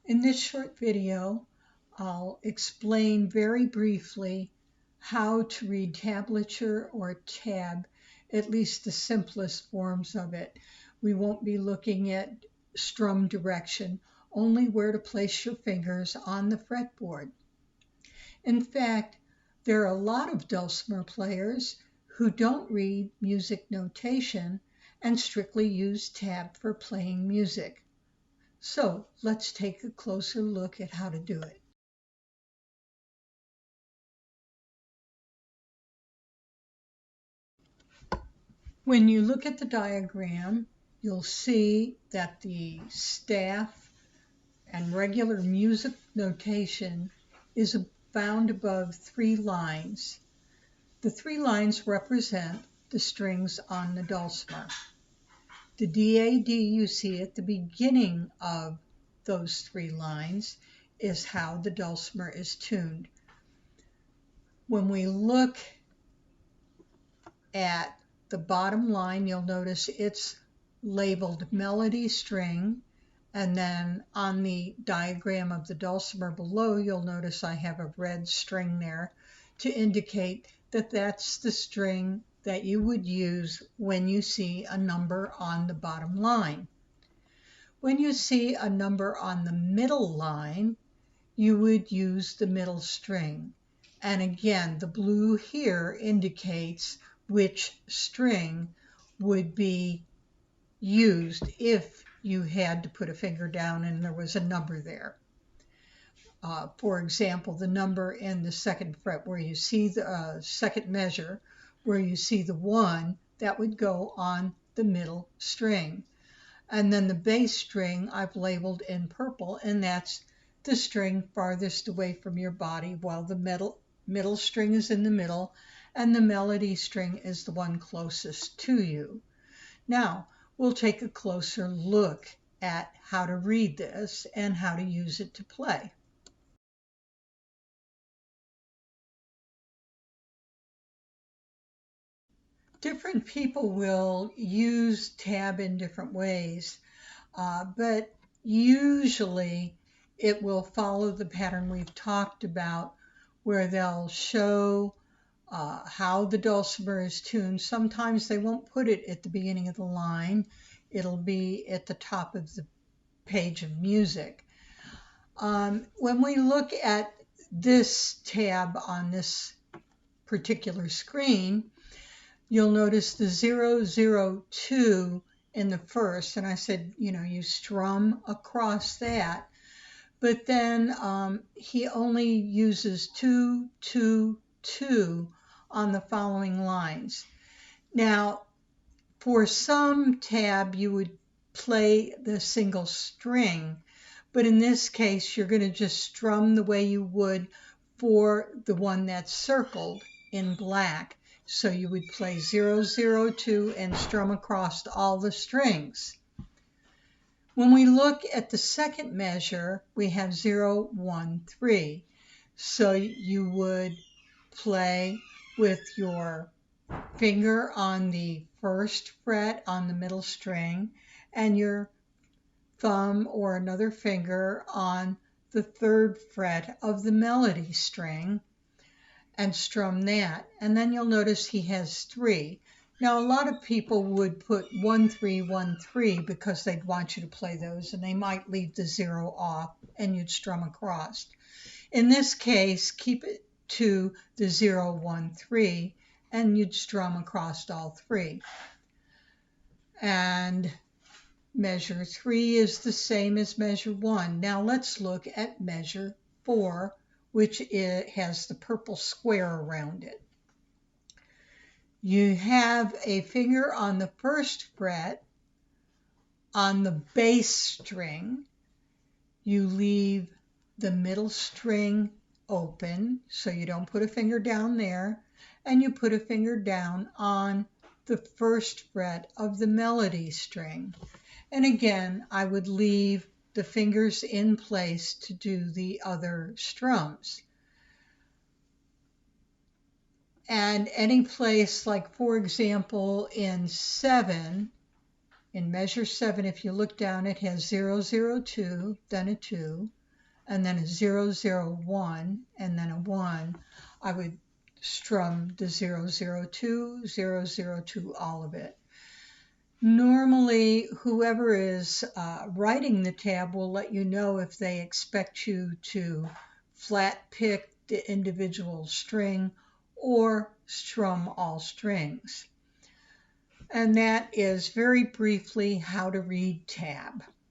In this short video, I'll explain very briefly how to read tablature or tab, at least the simplest forms of it. We won't be looking at strum direction, only where to place your fingers on the fretboard. In fact, there are a lot of dulcimer players who don't read music notation and strictly use tab for playing music. So let's take a closer look at how to do it. When you look at the diagram, you'll see that the staff and regular music notation is found above 3 lines. The 3 lines represent the strings on the dulcimer. The DAD you see at the beginning of those 3 lines is how the dulcimer is tuned. When we look at the bottom line, you'll notice it's labeled melody string, and then on the diagram of the dulcimer below, you'll notice I have a red string there to indicate that that's the string that you would use when you see a number on the bottom line. When you see a number on the middle line, you would use the middle string. And again, the blue here indicates which string would be used if you had to put a finger down and there was a number there. For example, the number in the second fret where you see the second measure, where you see the 1, that would go on the middle string. And then the bass string I've labeled in purple, and that's the string farthest away from your body, while the middle string is in the middle, and the melody string is the one closest to you. Now, we'll take a closer look at how to read this and how to use it to play. Different people will use tab in different ways, but usually it will follow the pattern we've talked about, where they'll show how the dulcimer is tuned. Sometimes they won't put it at the beginning of the line. It'll be at the top of the page of music. When we look at this tab on this particular screen, you'll notice the 002 in the first, and I said, you strum across that, but then he only uses 2, 2, 2 on the following lines. Now, for some tab, you would play the single string, but in this case, you're going to just strum the way you would for the one that's circled in black. So you would play 002 and strum across all the strings. When we look at the second measure, we have 013. So you would play with your finger on the first fret on the middle string and your thumb or another finger on the third fret of the melody string and strum that. And then you'll notice he has 3. Now, a lot of people would put 1, 3, 1, 3 because they'd want you to play those, and they might leave the 0 off and you'd strum across. In this case, keep it to the 0, 1, 3, and you'd strum across all 3. And measure 3 is the same as measure 1. Now let's look at measure 4, which has the purple square around it. You have a finger on the first fret on the bass string. You leave the middle string open, so you don't put a finger down there, and you put a finger down on the first fret of the melody string. And again, I would leave the fingers in place to do the other strums. And any place, like for example in 7, In measure 7, if you look down, it has 002, then a 2, and then a 001, and then a 1. I would strum the 002, 002, all of it. Normally, whoever is writing the tab will let you know if they expect you to flat pick the individual string or strum all strings. And that is very briefly how to read tab.